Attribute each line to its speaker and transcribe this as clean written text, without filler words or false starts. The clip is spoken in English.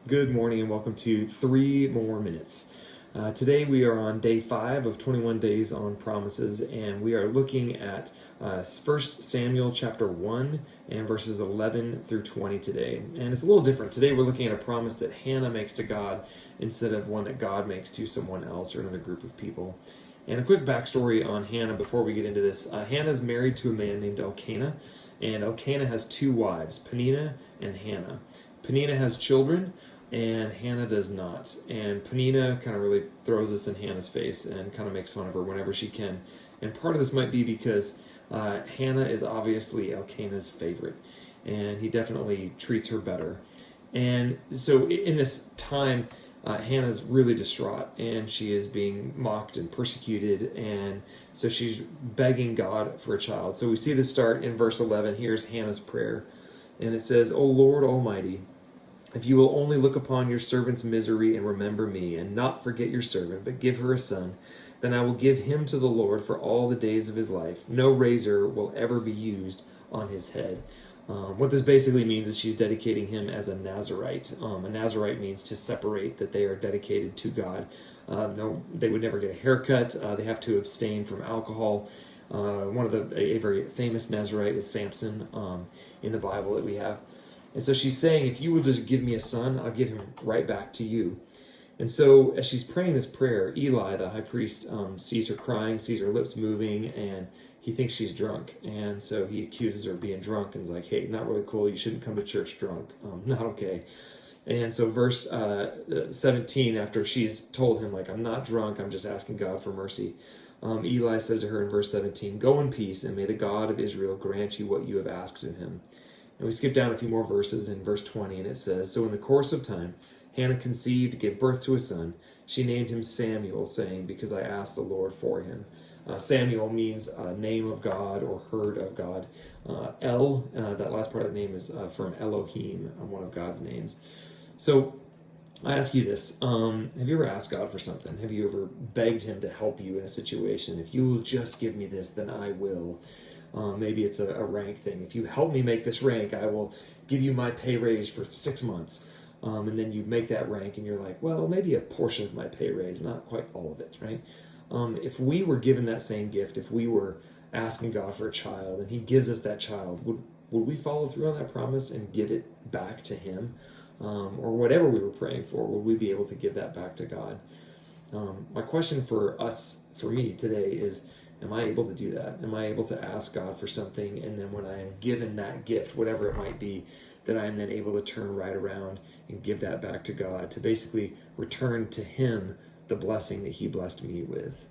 Speaker 1: Good morning and welcome to 3 Mohr Minutes. Today we are on day 5 of 21 days on promises, and we are looking at 1 Samuel chapter 1 and verses 11 through 20 today. And it's a little different. Today we're looking at a promise that Hannah makes to God instead of one that God makes to someone else or another group of people. And a quick backstory on Hannah before we get into this. Hannah's married to a man named Elkanah, and Elkanah has 2 wives, Peninnah and Hannah. Peninnah has children, and Hannah does not. And Peninnah kind of really throws this in Hannah's face and kind of makes fun of her whenever she can. And part of this might be because Hannah is obviously Elkanah's favorite, and he definitely treats her better. And so in this time, Hannah's really distraught, and she is being mocked and persecuted, and so she's begging God for a child. So we see this start in verse 11. Here's Hannah's prayer, and it says, "O Lord Almighty, if you will only look upon your servant's misery and remember me, and not forget your servant, but give her a son, then I will give him to the Lord for all the days of his life. No razor will ever be used on his head." What this basically means is she's dedicating him as a Nazirite. A Nazirite means to separate, that they are dedicated to God. No, they would never get a haircut. They have to abstain from alcohol. A very famous Nazirite is Samson in the Bible that we have. And so she's saying, if you will just give me a son, I'll give him right back to you. And so as she's praying this prayer, Eli, the high priest, sees her crying, sees her lips moving, and he thinks she's drunk. And so he accuses her of being drunk and is like, hey, not really cool. You shouldn't come to church drunk. Not okay. And so verse 17, after she's told him, like, I'm not drunk, I'm just asking God for mercy, Eli says to her in verse 17, "Go in peace, and may the God of Israel grant you what you have asked of him." And we skip down a few more verses in verse 20, and it says, "So in the course of time, Hannah conceived, gave birth to a son. She named him Samuel, saying, because I asked the Lord for him." Samuel means name of God or heard of God. That last part of the name is from Elohim, one of God's names. So I ask you this. Have you ever asked God for something? Have you ever begged him to help you in a situation? If you will just give me this, then I will. Maybe it's a rank thing. If you help me make this rank, I will give you my pay raise for 6 months. And then you make that rank and you're like, well, maybe a portion of my pay raise, not quite all of it, right? If we were given that same gift, if we were asking God for a child and he gives us that child, would we follow through on that promise and give it back to him? Or whatever we were praying for, would we be able to give that back to God? My question for me today is, am I able to do that? Am I able to ask God for something, and then when I am given that gift, whatever it might be, that I am then able to turn right around and give that back to God, to basically return to him the blessing that he blessed me with?